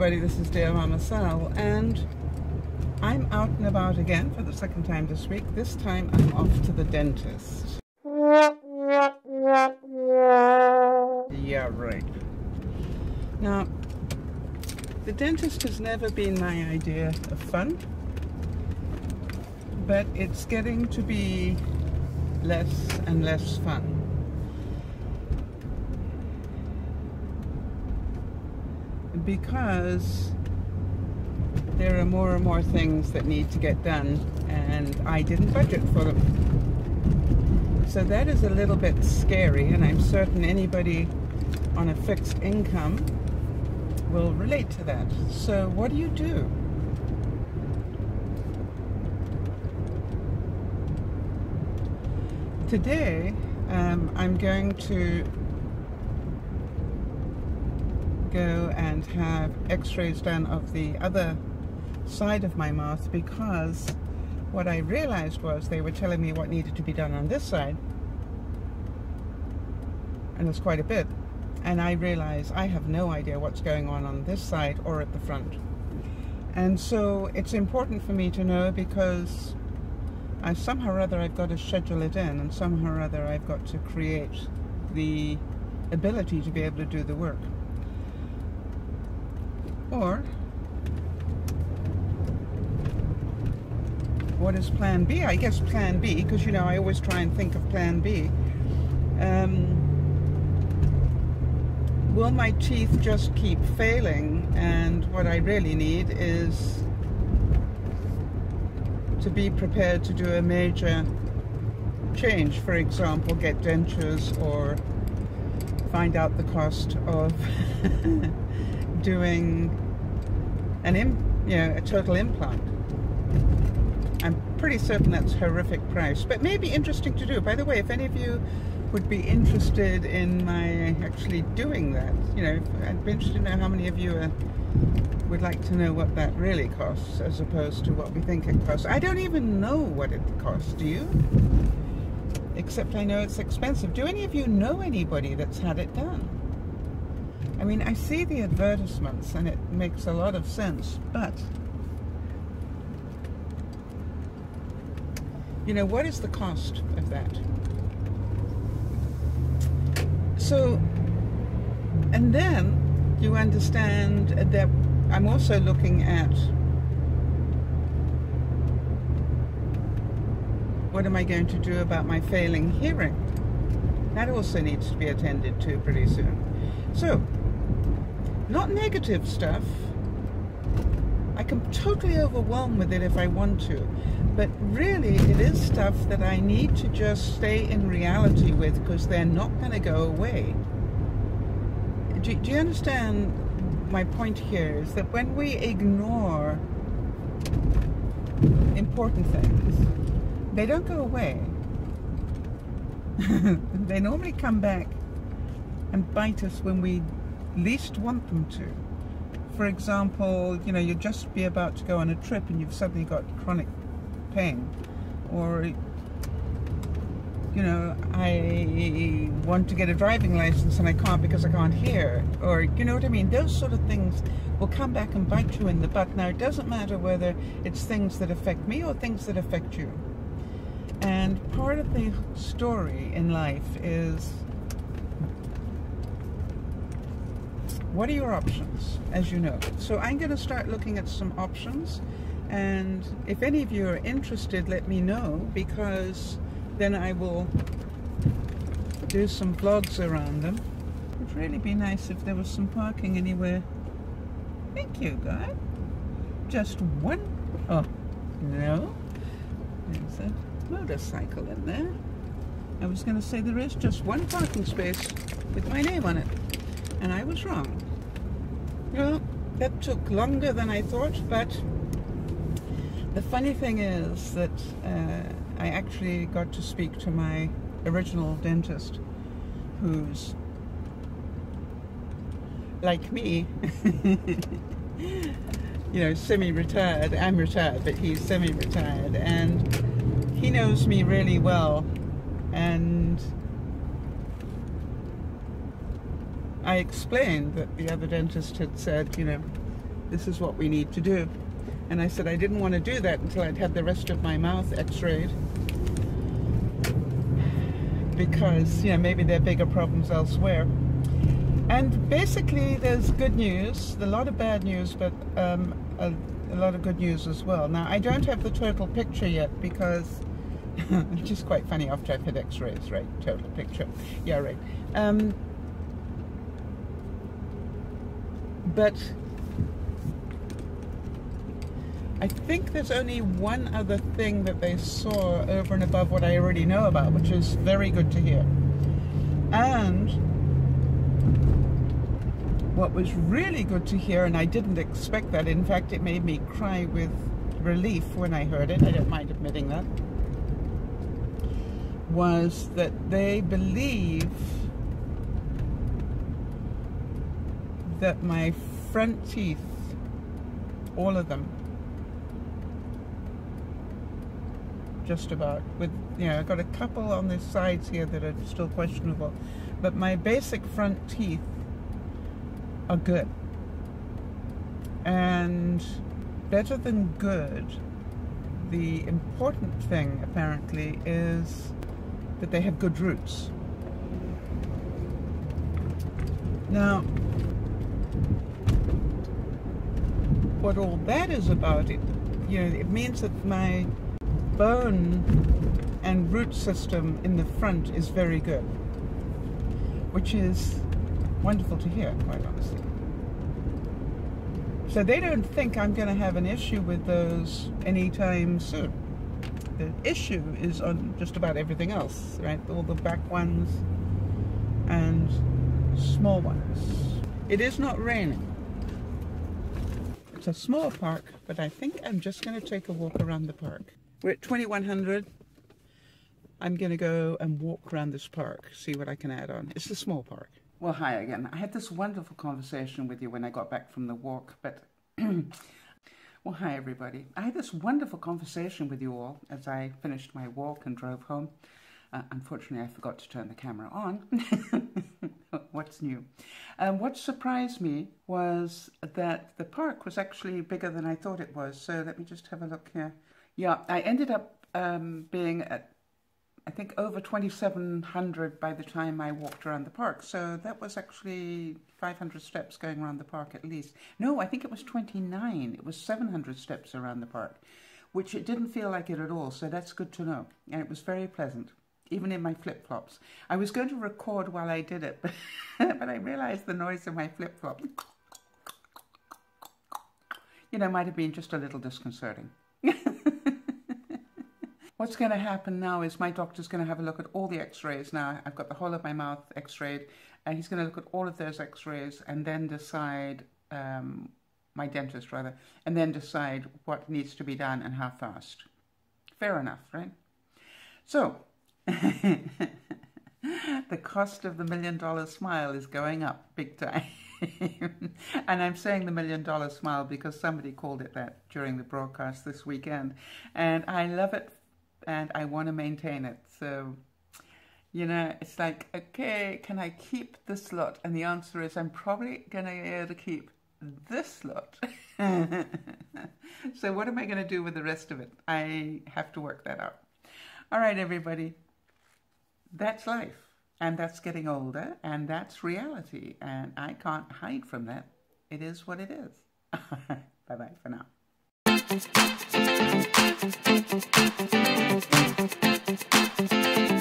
everybody, this is Dear Mama Sal, and I'm out and about again for the second time this week. This time I'm off to the dentist. Yeah, right. Now, the dentist has never been my idea of fun, but it's getting to be less and less fun. Because there are more and more things that need to get done, and I didn't budget for them. So that is a little bit scary, and I'm certain anybody on a fixed income will relate to that. So what do you do? Today, I'm going to go and have x-rays done of the other side of my mouth, because what I realized was they were telling me what needed to be done on this side, and there's quite a bit, and I realize I have no idea what's going on this side or at the front. And so it's important for me to know, because somehow or other I've got to schedule it in, and somehow or other I've got to create the ability to be able to do the work. Or, what is plan B? I guess plan B, because you know I always try and think of plan B. Will my teeth just keep failing, and what I really need is to be prepared to do a major change? For example, get dentures, or find out the cost of doing a total implant. I'm pretty certain that's a horrific price, but maybe interesting to do. By the way, if any of you would be interested in my actually doing that, you know, I'd be interested to know how many of you would like to know what that really costs, as opposed to what we think it costs. I don't even know what it costs, do you? Except I know it's expensive. Do any of you know anybody that's had it done? I mean, I see the advertisements and it makes a lot of sense, but you know, what is the cost of that? So, and then you understand that I'm also looking at what am I going to do about my failing hearing? That also needs to be attended to pretty soon. So, not negative stuff. I can totally overwhelm with it if I want to, but really it is stuff that I need to just stay in reality with, because they're not going to go away. Do you understand my point here? Is that when we ignore important things, they don't go away. They normally come back and bite us when we least want them to. For example, you know, you'd just be about to go on a trip and you've suddenly got chronic pain, or you know, I want to get a driving license and I can't because I can't hear, or you know what I mean. Those sort of things will come back and bite you in the butt. Now, it doesn't matter whether it's things that affect me or things that affect you. And part of the story in life is, what are your options, as you know? So I'm going to start looking at some options, and if any of you are interested, let me know, because then I will do some vlogs around them. It would really be nice if there was some parking anywhere. Thank you, guy. Just one. Oh, no. There's a motorcycle in there. I was going to say there is just one parking space with my name on it, and I was wrong. Well, that took longer than I thought, but the funny thing is that I actually got to speak to my original dentist, who's like me, you know, semi-retired. I'm retired, but he's semi-retired, and he knows me really well, and I explained that the other dentist had said, you know, this is what we need to do. And I said I didn't want to do that until I'd had the rest of my mouth x-rayed, because, you know, maybe there are bigger problems elsewhere. And basically there's good news, a lot of bad news, but a lot of good news as well. Now, I don't have the total picture yet because, which is quite funny after I've had x-rays, right? Total picture. Yeah, right. But I think there's only one other thing that they saw over and above what I already know about, which is very good to hear. And what was really good to hear, and I didn't expect that, in fact it made me cry with relief when I heard it, I don't mind admitting that, was that they believe that my front teeth, all of them, just about, with, you know, I've got a couple on the sides here that are still questionable, but my basic front teeth are good. And better than good, the important thing apparently is that they have good roots. Now, what all that is about, it means that my bone and root system in the front is very good, which is wonderful to hear, quite honestly. So they don't think I'm going to have an issue with those anytime soon. The issue is on just about everything else, right? All the back ones and small ones. It is not raining. It's a small park, but I think I'm just going to take a walk around the park. We're at 2100. I'm going to go and walk around this park, see what I can add on. It's a small park. Well, hi again. I had this wonderful conversation with you when I got back from the walk, but... Well, hi everybody. I had this wonderful conversation with you all as I finished my walk and drove home. Unfortunately, I forgot to turn the camera on. What's new? What surprised me was that the park was actually bigger than I thought it was. So let me just have a look here. Yeah, I ended up being at, I think, over 2,700 by the time I walked around the park. So that was actually 500 steps going around the park at least. No, I think it was 29. It was 700 steps around the park, which it didn't feel like it at all. So that's good to know. And it was very pleasant, even in my flip-flops. I was going to record while I did it, but I realized the noise of my flip-flop, might have been just a little disconcerting. What's going to happen now is my doctor's going to have a look at all the x-rays now. I've got the whole of my mouth x-rayed, and he's going to look at all of those x-rays and then decide, my dentist rather, and then decide what needs to be done and how fast. Fair enough, right? So, the cost of the $1 million smile is going up big time. And I'm saying the $1 million smile because somebody called it that during the broadcast this weekend. And I love it. And I want to maintain it. So, it's like, okay, can I keep this lot? And the answer is I'm probably going to be able to keep this lot. So what am I going to do with the rest of it? I have to work that out. All right, everybody. That's life. And that's getting older. And that's reality. And I can't hide from that. It is what it is. Bye-bye for now. Thank you.